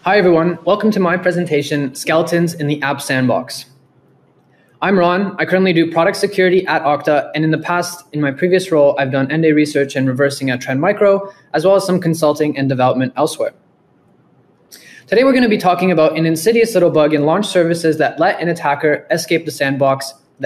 Hi everyone, welcome to my presentation, Skeletons in the App Sandbox. I'm Ron, I currently do product security at Okta, and in my previous role, I've done end-day research and reversing at Trend Micro, as well as some consulting and development elsewhere. Today we're going to be talking about an insidious little bug in LaunchServices that let an attacker escape the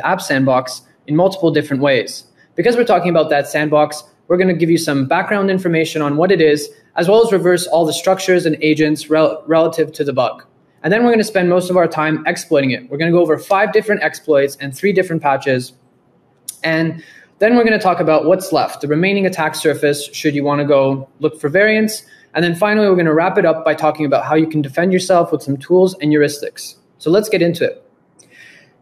App Sandbox, in multiple different ways. Because we're talking about that sandbox, we're going to give you some background information on what it is, as well as reverse all the structures and agents relative to the bug. And then we're going to spend most of our time exploiting it. We're going to go over 5 different exploits and 3 different patches. And then we're going to talk about what's left, the remaining attack surface, should you want to go look for variants. And then finally, we're going to wrap it up by talking about how you can defend yourself with some tools and heuristics. So let's get into it.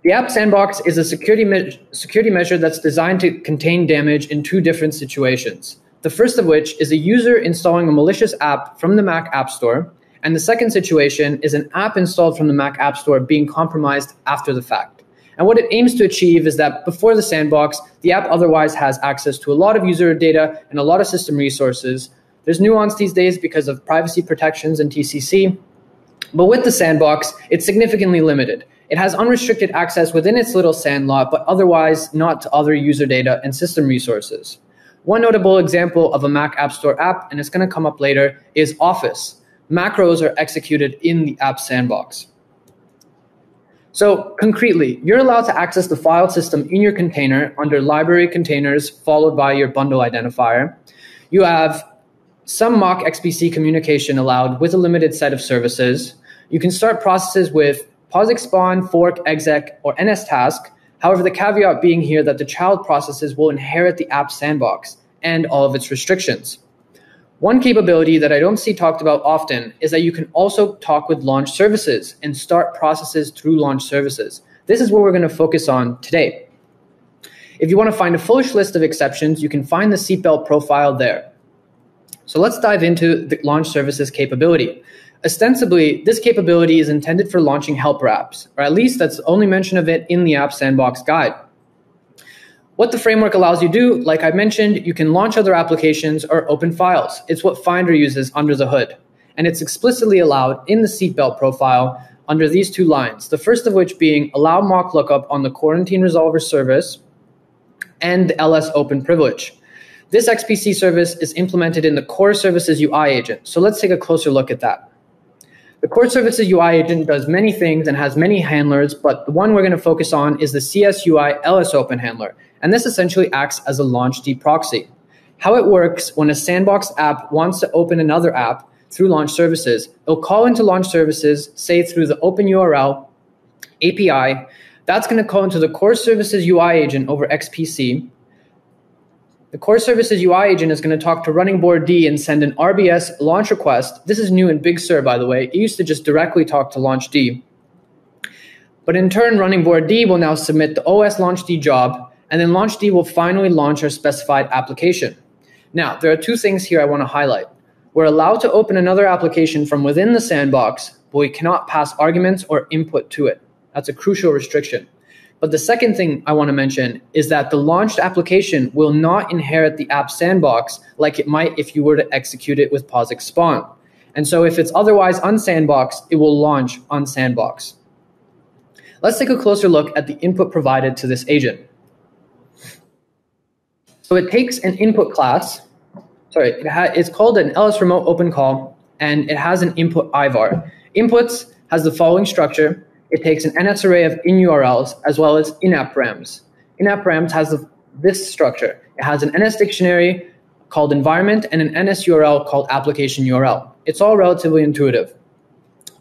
The App Sandbox is a security measure that's designed to contain damage in 2 different situations. The first of which is a user installing a malicious app from the Mac App Store, and the second situation is an app installed from the Mac App Store being compromised after the fact. And what it aims to achieve is that before the sandbox, the app otherwise has access to a lot of user data and a lot of system resources. There's nuance these days because of privacy protections and TCC, but with the sandbox, it's significantly limited. It has unrestricted access within its little sandlot, but otherwise not to other user data and system resources. One notable example of a Mac App Store app, and it's going to come up later, is Office. Macros are executed in the App Sandbox. So concretely, you're allowed to access the file system in your container under library containers followed by your bundle identifier. You have some mock XPC communication allowed with a limited set of services. You can start processes with POSIX spawn, fork, exec, or NSTask. However, the caveat being here that the child processes will inherit the App Sandbox and all of its restrictions. One capability that I don't see talked about often is that you can also talk with LaunchServices and start processes through LaunchServices. This is what we're going to focus on today. If you want to find a fullish list of exceptions, you can find the seatbelt profile there. So let's dive into the LaunchServices capability. Ostensibly, this capability is intended for launching helper apps, or at least that's the only mention of it in the App Sandbox guide. What the framework allows you to do, like I mentioned, you can launch other applications or open files. It's what Finder uses under the hood. And it's explicitly allowed in the seatbelt profile under these 2 lines, the first of which being allow mock lookup on the quarantine resolver service and the LS open privilege. This XPC service is implemented in the core services UI agent. So let's take a closer look at that. The core services UI agent does many things and has many handlers, but the one we're going to focus on is the CSUI LS open handler. And this essentially acts as a LaunchD proxy. How it works when a sandbox app wants to open another app through LaunchServices, it'll call into LaunchServices, say through the OpenURL API. That's going to call into the core services UI agent over XPC. The core services UI agent is going to talk to running board D and send an RBS launch request. This is new in Big Sur, by the way. It used to just directly talk to LaunchD. But in turn, running board D will now submit the OS LaunchD job, and then LaunchD will finally launch our specified application. Now, there are 2 things here I want to highlight. We're allowed to open another application from within the sandbox, but we cannot pass arguments or input to it. That's a crucial restriction. But the second thing I want to mention is that the launched application will not inherit the App Sandbox like it might if you were to execute it with POSIX spawn. And so if it's otherwise unsandboxed, it will launch on sandbox. Let's take a closer look at the input provided to this agent. So it takes an input class, it's called an LS remote open call, and it has an input IVAR. Inputs has the following structure. It takes an NS array of in-URLs as well as in-app params. In-app params has this structure. It has an NS dictionary called environment and an NS URL called application URL. It's all relatively intuitive.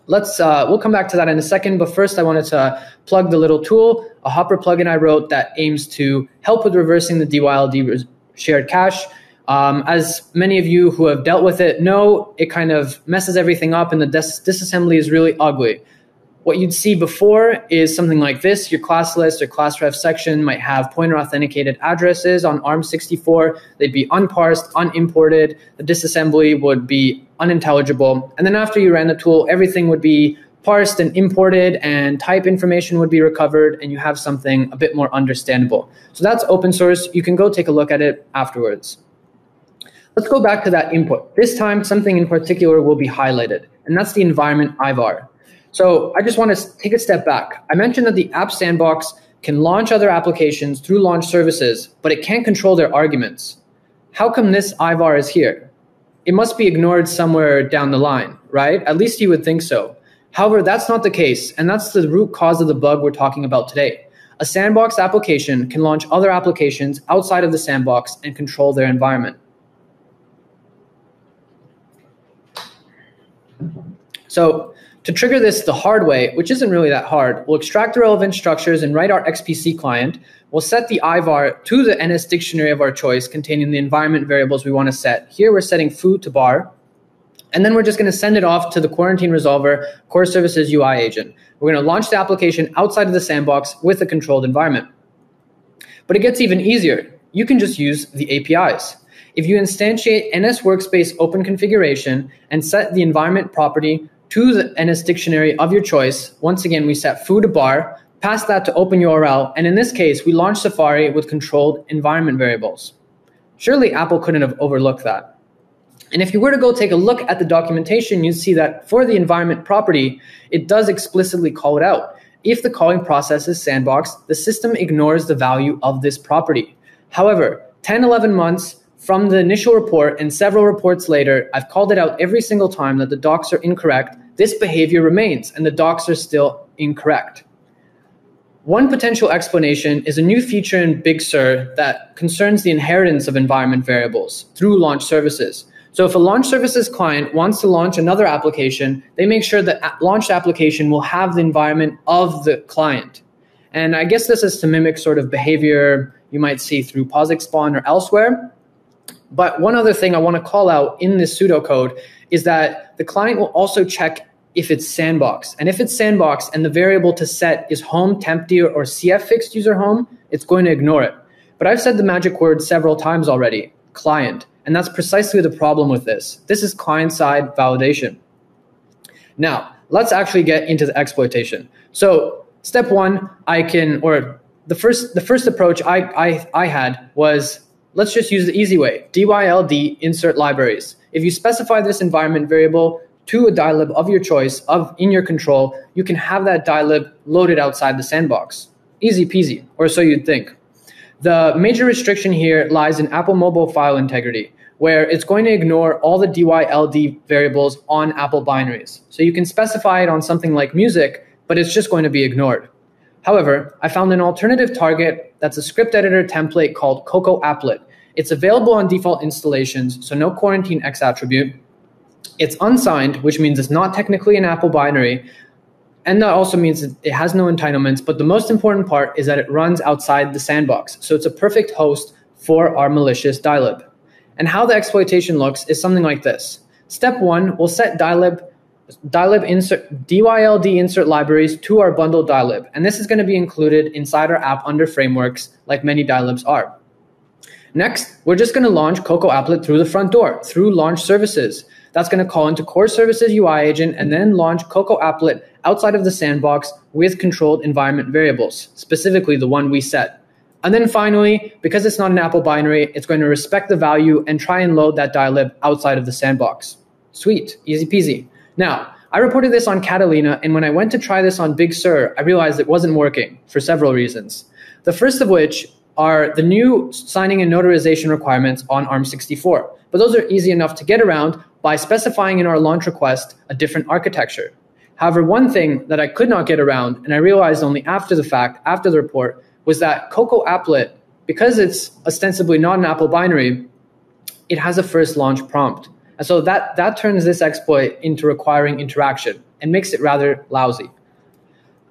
We'll come back to that in a second, but first I wanted to plug the little tool, a Hopper plugin I wrote that aims to help with reversing the DYLD shared cache. As many of you who have dealt with it know, it kind of messes everything up and the disassembly is really ugly. What you'd see before is something like this. Your class list or class ref section might have pointer authenticated addresses on ARM64. They'd be unparsed, unimported. The disassembly would be unintelligible. And then after you ran the tool, everything would be parsed and imported and type information would be recovered and you have something a bit more understandable. So that's open source. You can go take a look at it afterwards. Let's go back to that input. This time, something in particular will be highlighted. and that's the environment IVAR. So I just want to take a step back. I mentioned that the App Sandbox can launch other applications through LaunchServices, but it can't control their arguments. How come this IVAR is here? It must be ignored somewhere down the line, right? At least you would think so. However, that's not the case, and that's the root cause of the bug we're talking about today. A sandbox application can launch other applications outside of the sandbox and control their environment. So to trigger this the hard way, which isn't really that hard, we'll extract the relevant structures and write our XPC client. We'll set the IVAR to the NS dictionary of our choice containing the environment variables we want to set. Here we're setting food to bar. And then we're just going to send it off to the quarantine resolver core services UI agent. We're going to launch the application outside of the sandbox with a controlled environment. But it gets even easier. You can just use the APIs. If you instantiate NS Workspace Open Configuration and set the environment property to the NS dictionary of your choice, once again, we set foo to bar, pass that to open URL, and in this case, we launch Safari with controlled environment variables. Surely Apple couldn't have overlooked that. And if you were to go take a look at the documentation, you'd see that for the environment property, it does explicitly call it out. If the calling process is sandbox, the system ignores the value of this property. However, 10, 11 months from the initial report and several reports later, I've called it out every single time that the docs are incorrect. This behavior remains and the docs are still incorrect. One potential explanation is a new feature in Big Sur that concerns the inheritance of environment variables through LaunchServices. So if a LaunchServices client wants to launch another application, they make sure that launched application will have the environment of the client. And I guess this is to mimic sort of behavior you might see through POSIX spawn or elsewhere. But one other thing I want to call out in this pseudocode is that the client will also check if it's sandbox. And if it's sandbox and the variable to set is home, tempty, or CF fixed user home, it's going to ignore it. But I've said the magic word several times already, client. And that's precisely the problem with this. This is client-side validation. Now, let's actually get into the exploitation. So step one, the first approach I had was, let's just use the easy way, DYLD insert libraries. If you specify this environment variable to a dilib of your choice, in your control, you can have that dilib loaded outside the sandbox. Easy peasy, or so you'd think. The major restriction here lies in Apple mobile file integrity, where it's going to ignore all the DYLD variables on Apple binaries. So you can specify it on something like music, but it's just going to be ignored. However, I found an alternative target that's a script editor template called Cocoa Applet. It's available on default installations, so no quarantine X attribute. It's unsigned, which means it's not technically an Apple binary, and that also means that it has no entitlements, but the most important part is that it runs outside the sandbox, so it's a perfect host for our malicious dilib. And how the exploitation looks is something like this. Step one, we'll set DYLD insert libraries to our bundle dilib, and this is going to be included inside our app under frameworks, like many dilibs are. Next, we're just going to launch Cocoa Applet through the front door, through LaunchServices. That's going to call into core services UI agent and then launch Cocoa Applet outside of the sandbox with controlled environment variables, specifically the one we set. And then finally, because it's not an Apple binary, it's going to respect the value and try and load that dilib outside of the sandbox. Sweet, easy peasy. Now, I reported this on Catalina, and when I went to try this on Big Sur, I realized it wasn't working for several reasons. The first of which are the new signing and notarization requirements on ARM64. But those are easy enough to get around by specifying in our launch request a different architecture. However, one thing that I could not get around, and I realized only after the fact, after the report, was that Cocoa Applet, because it's ostensibly not an Apple binary, it has a first launch prompt. And so that turns this exploit into requiring interaction and makes it rather lousy.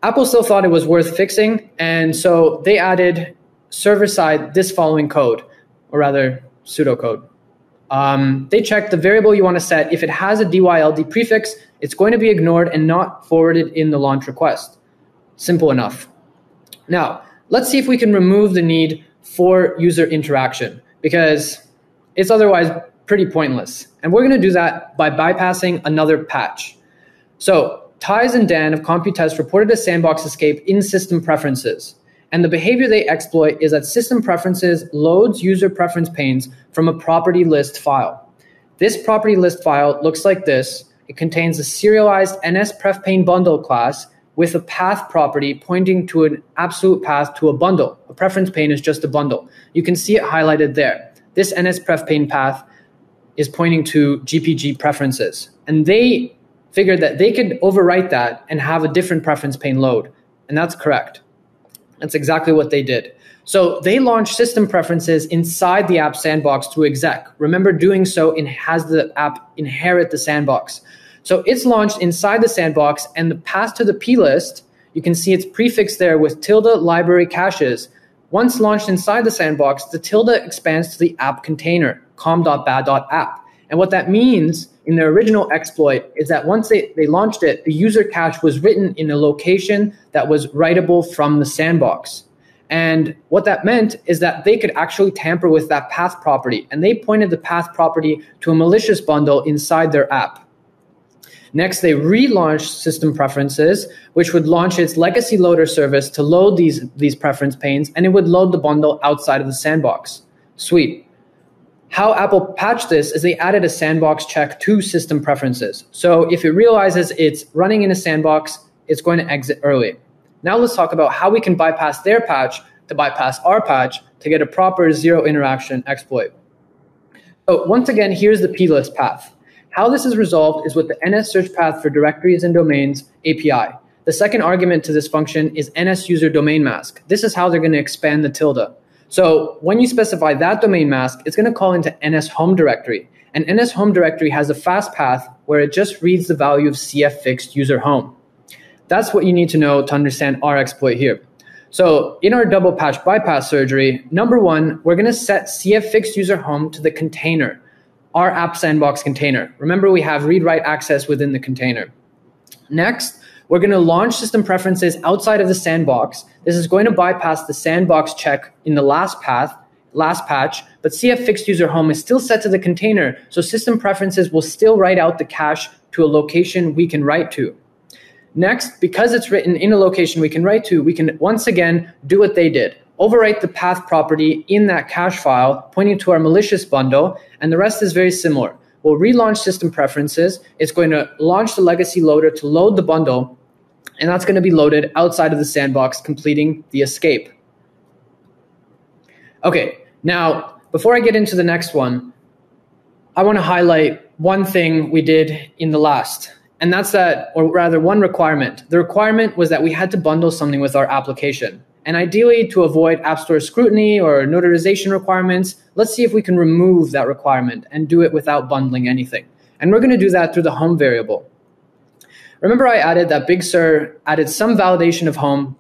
Apple still thought it was worth fixing, and so they added server-side this following code, or rather pseudocode. They check the variable you want to set. If it has a DYLD prefix, it's going to be ignored and not forwarded in the launch request. Simple enough. Now, let's see if we can remove the need for user interaction, because it's otherwise pretty pointless. And we're going to do that by bypassing another patch. So Ties and Dan of Computest reported a sandbox escape in system preferences. And the behavior they exploit is that system preferences loads user preference panes from a property list file. This property list file looks like this. it contains a serialized NS-prefPane bundle class with a path property pointing to an absolute path to a bundle. A preference pane is just a bundle. You can see it highlighted there. This NS-prefPane path is pointing to GPG preferences. And they figured that they could overwrite that and have a different preference pane load. And that's correct. That's exactly what they did. So they launched system preferences inside the app sandbox through exec. Remember, doing so has the app inherit the sandbox. So it's launched inside the sandbox, and the path to the plist, you can see it's prefixed there with tilde library caches. Once launched inside the sandbox, the tilde expands to the app container, com.bad.app. And what that means in their original exploit is that once they launched it, the user cache was written in a location that was writable from the sandbox. And what that meant is that they could actually tamper with that path property, and they pointed the path property to a malicious bundle inside their app. Next, they relaunched system preferences, which would launch its legacy loader service to load these preference panes, and it would load the bundle outside of the sandbox. Sweet. How Apple patched this is they added a sandbox check to system preferences. So if it realizes it's running in a sandbox, it's going to exit early. Now let's talk about how we can bypass their patch to bypass our patch to get a proper zero interaction exploit. So once again, here's the plist path. How this is resolved is with the NS search path for directories and domains API. The second argument to this function is NS user domain mask. This is how they're going to expand the tilde. So when you specify that domain mask, it's going to call into NS home directory. And NS home directory has a fast path where it just reads the value of CF fixed user home. That's what you need to know to understand our exploit here. So in our double patch bypass surgery, number one, we're going to set CF fixed user home to the container, our app sandbox container. Remember, we have read-write access within the container. Next, we're going to launch system preferences outside of the sandbox. This is going to bypass the sandbox check in the last patch, but CF fixed user home is still set to the container, so system preferences will still write out the cache to a location we can write to. Next, because it's written in a location we can write to, we can once again do what they did. Overwrite the path property in that cache file, pointing to our malicious bundle, and the rest is very similar. We'll relaunch system preferences. It's going to launch the legacy loader to load the bundle, and that's going to be loaded outside of the sandbox, completing the escape. Okay, now, before I get into the next one, I want to highlight one thing we did in the last. And that's that, or rather one requirement. The requirement was that we had to bundle something with our application. And ideally, to avoid App Store scrutiny or notarization requirements, let's see if we can remove that requirement and do it without bundling anything. And we're going to do that through the home variable. Remember I added that Big Sur added some validation of home,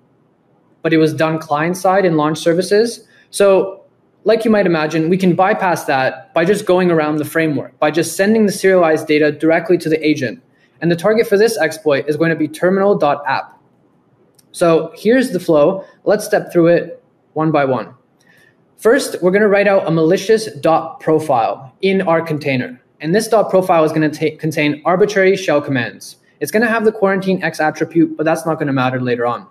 but it was done client-side in LaunchServices. So like you might imagine, we can bypass that by just going around the framework, by just sending the serialized data directly to the agent. And the target for this exploit is going to be terminal.app. So here's the flow. Let's step through it one by one. First, we're going to write out a malicious .profile in our container. And this .profile is going to contain arbitrary shell commands. It's going to have the quarantine X attribute, but that's not going to matter later on.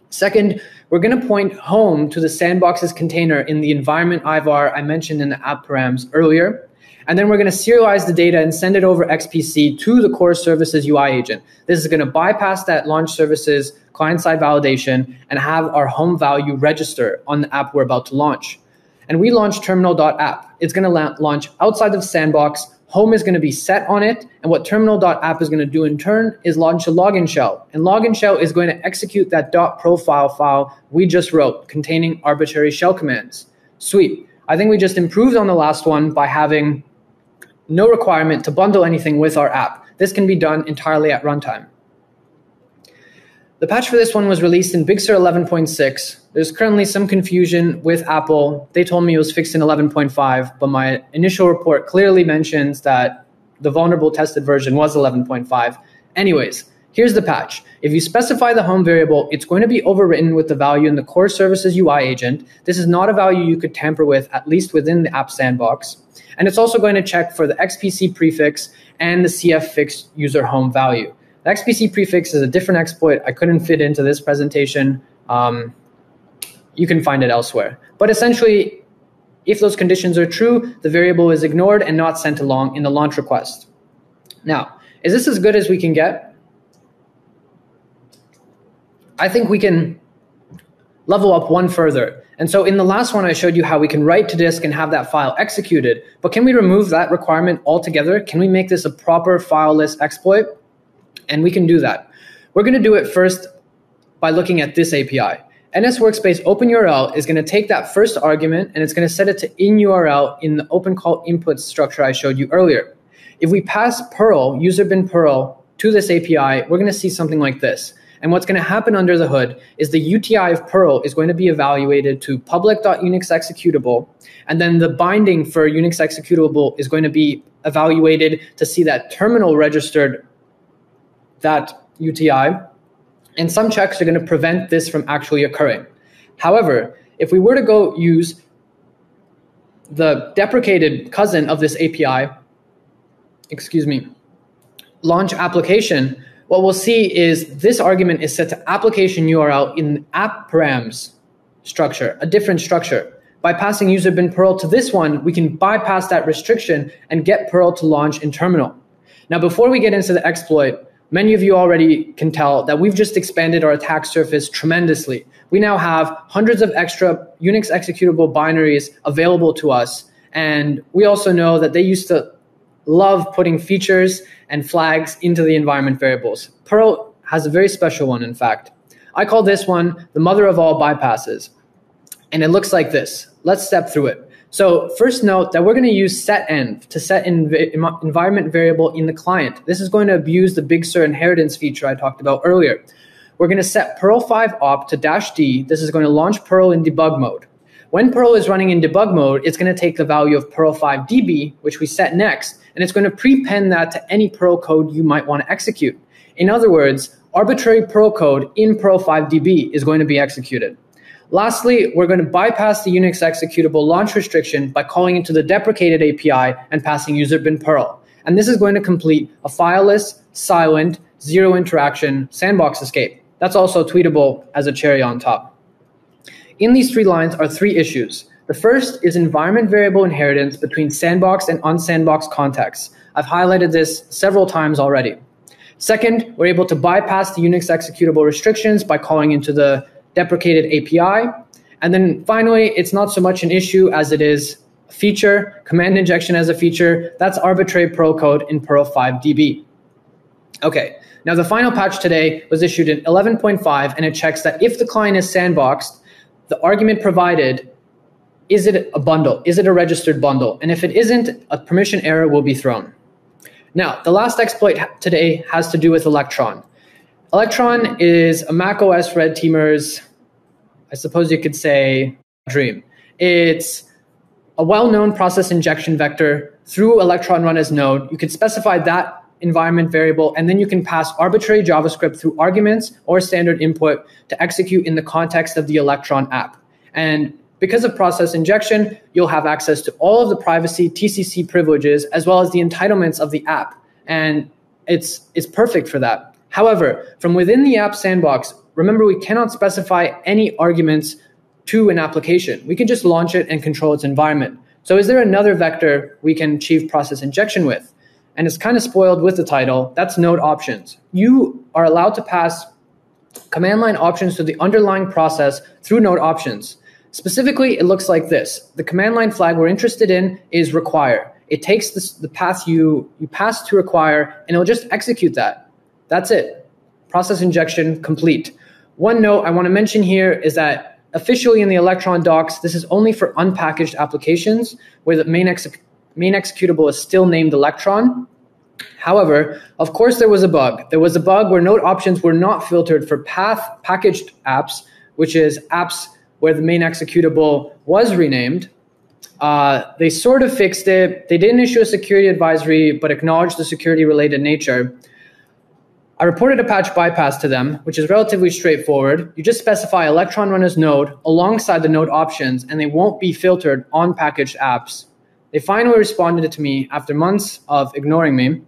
Second, we're going to point home to the sandbox's container in the environment IVAR I mentioned in the app params earlier. And then we're going to serialize the data and send it over XPC to the core services UI agent. This is going to bypass that LaunchServices client-side validation and have our home value register on the app we're about to launch. And we launch terminal.app. It's going to launch outside of Sandbox. Home is going to be set on it. And what terminal.app is going to do in turn is launch a login shell. And login shell is going to execute that .profile file we just wrote containing arbitrary shell commands. Sweet. I think we just improved on the last one by having no requirement to bundle anything with our app. This can be done entirely at runtime. The patch for this one was released in Big Sur 11.6. There's currently some confusion with Apple. They told me it was fixed in 11.5, but my initial report clearly mentions that the vulnerable tested version was 11.5. Anyways, here's the patch. If you specify the home variable, it's going to be overwritten with the value in the core services UI agent. This is not a value you could tamper with, at least within the app sandbox. And it's also going to check for the XPC prefix and the CF fixed user home value. The XPC prefix is a different exploit. I couldn't fit into this presentation. You can find it elsewhere. But essentially, if those conditions are true, the variable is ignored and not sent along in the launch request. Now, Is this as good as we can get? I think we can level up one further. And so in the last one, I showed you how we can write to disk and have that file executed. But can we remove that requirement altogether? Can we make this a proper fileless exploit? And we can do that. We're going to do it first by looking at this API. NS Workspace OpenURL is going to take that first argument and it's going to set it to inURL in the OpenCall input structure I showed you earlier. If we pass Perl, user bin Perl, to this API, we're going to see something like this. And what's going to happen under the hood is the UTI of Perl is going to be evaluated to public.unix executable, and then the binding for Unix executable is going to be evaluated to see that terminal registered that UTI, and some checks are going to prevent this from actually occurring. However, if we were to go use the deprecated cousin of this API, launch application, what we'll see is this argument is set to application URL in app params structure, a different structure. By passing user bin Perl to this one, we can bypass that restriction and get Perl to launch in terminal. Now, before we get into the exploit, many of you already can tell that we've just expanded our attack surface tremendously. We now have hundreds of extra Unix executable binaries available to us. And we also know that they used to love putting features and flags into the environment variables. Perl has a very special one, in fact. I call this one the mother of all bypasses. And it looks like this. Let's step through it. So first note that we're going to use setEnv to set environment variable in the client. This is going to abuse the Big Sur inheritance feature I talked about earlier. We're going to set Perl5 op to -d. This is going to launch Perl in debug mode. When Perl is running in debug mode, it's going to take the value of Perl5 db, which we set next, and it's going to prepend that to any Perl code you might want to execute. In other words, arbitrary Perl code in Perl5 db is going to be executed. Lastly, we're going to bypass the Unix executable launch restriction by calling into the deprecated API and passing user bin Perl. And this is going to complete a fileless, silent, zero interaction sandbox escape. That's also tweetable as a cherry on top. In these three lines are three issues. The first is environment variable inheritance between sandbox and unsandbox contexts. I've highlighted this several times already. Second, we're able to bypass the Unix executable restrictions by calling into the deprecated API. And then finally, it's not so much an issue as it is a feature, command injection as a feature. That's arbitrary Perl code in Perl5 db. Okay, now the final patch today was issued in 11.5, and it checks that if the client is sandboxed, the argument provided, is it a bundle? Is it a registered bundle? And if it isn't, a permission error will be thrown. Now, the last exploit today has to do with Electron. Electron is a macOS red teamer's, I suppose you could say, dream. It's a well-known process injection vector through Electron run as node. You could specify that environment variable, and then you can pass arbitrary JavaScript through arguments or standard input to execute in the context of the Electron app. And because of process injection, you'll have access to all of the privacy TCC privileges as well as the entitlements of the app. And it's perfect for that. However, from within the App Sandbox, remember we cannot specify any arguments to an application. We can just launch it and control its environment. So is there another vector we can achieve process injection with? And it's kind of spoiled with the title. That's node options. You are allowed to pass command line options to the underlying process through node options. Specifically, it looks like this. The command line flag we're interested in is require. It takes the path you pass to require, and it'll just execute that. That's it. Process injection complete. One note I want to mention here is that officially in the Electron docs, this is only for unpackaged applications where the main executable is still named Electron. However, of course, there was a bug. There was a bug where node options were not filtered for path packaged apps, which is apps where the main executable was renamed. They sort of fixed it. They didn't issue a security advisory, but acknowledged the security-related nature. I reported a patch bypass to them, which is relatively straightforward. You just specify Electron run as node alongside the node options, and they won't be filtered on packaged apps. They finally responded to me after months of ignoring me,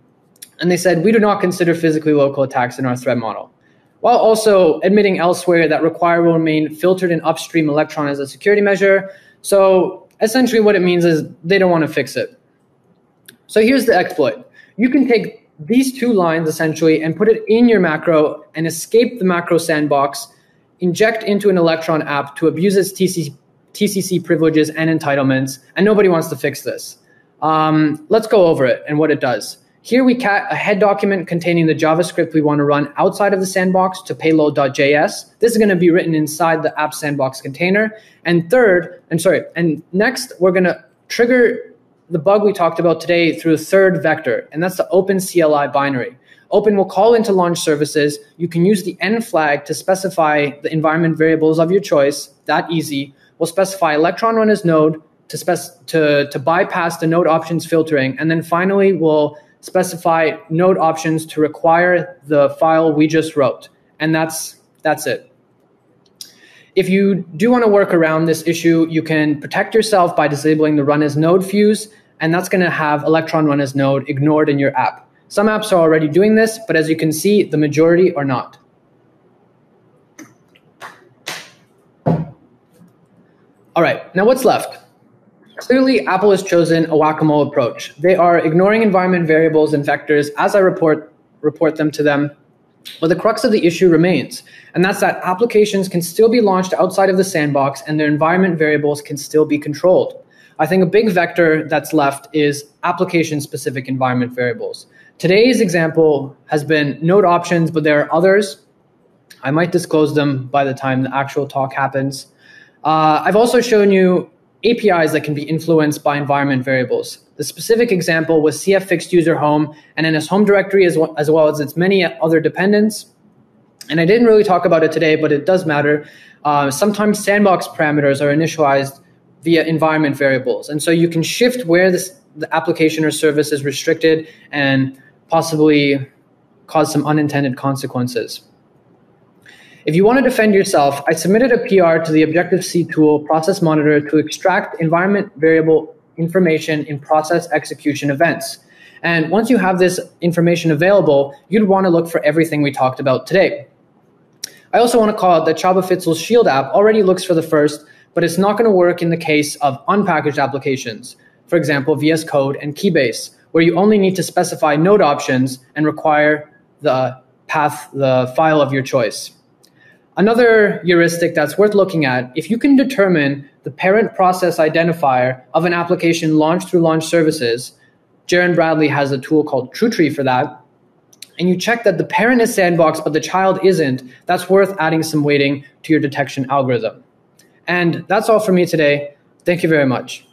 and they said, we do not consider physically local attacks in our threat model, while also admitting elsewhere that require will remain filtered in upstream Electron as a security measure. So essentially what it means is they don't want to fix it. So here's the exploit. You can take these two lines essentially and put it in your macro and escape the macro sandbox, inject into an Electron app to abuse its TCC privileges and entitlements, and nobody wants to fix this. Let's go over it and what it does. Here we cat a head document containing the JavaScript we want to run outside of the sandbox to payload.js. This is going to be written inside the App Sandbox container. And next we're going to trigger the bug we talked about today through a third vector, and that's the open CLI binary. Open will call into launch services. You can use the end flag to specify the environment variables of your choice. That easy. We'll specify Electron run as node to bypass the node options filtering, and then finally we'll specify node options to require the file we just wrote. And that's it. If you do want to work around this issue, you can protect yourself by disabling the run as node fuse, and that's going to have Electron run as node ignored in your app. Some apps are already doing this, but as you can see, the majority are not. All right, now what's left? Clearly, Apple has chosen a whack-a-mole approach. They are ignoring environment variables and vectors as I report them to them. But the crux of the issue remains, and that's that applications can still be launched outside of the sandbox and their environment variables can still be controlled. I think a big vector that's left is application-specific environment variables. Today's example has been node options, but there are others. I might disclose them by the time the actual talk happens. I've also shown you APIs that can be influenced by environment variables. The specific example was CF fixed user home and NS home directory as well as its many other dependents. And I didn't really talk about it today, but it does matter. Sometimes sandbox parameters are initialized via environment variables. And so you can shift where the application or service is restricted and possibly cause some unintended consequences. If you want to defend yourself, I submitted a PR to the Objective-C tool process monitor to extract environment variable information in process execution events. And once you have this information available, you'd want to look for everything we talked about today. I also want to call out that Csaba Fitzel's Shield app already looks for the first, but it's not going to work in the case of unpackaged applications, for example, VS Code and Keybase, where you only need to specify node options and require the file of your choice. Another heuristic that's worth looking at, if you can determine the parent process identifier of an application launched through LaunchServices, Jaron Bradley has a tool called TrueTree for that, and you check that the parent is sandbox but the child isn't, that's worth adding some weighting to your detection algorithm. And that's all for me today. Thank you very much.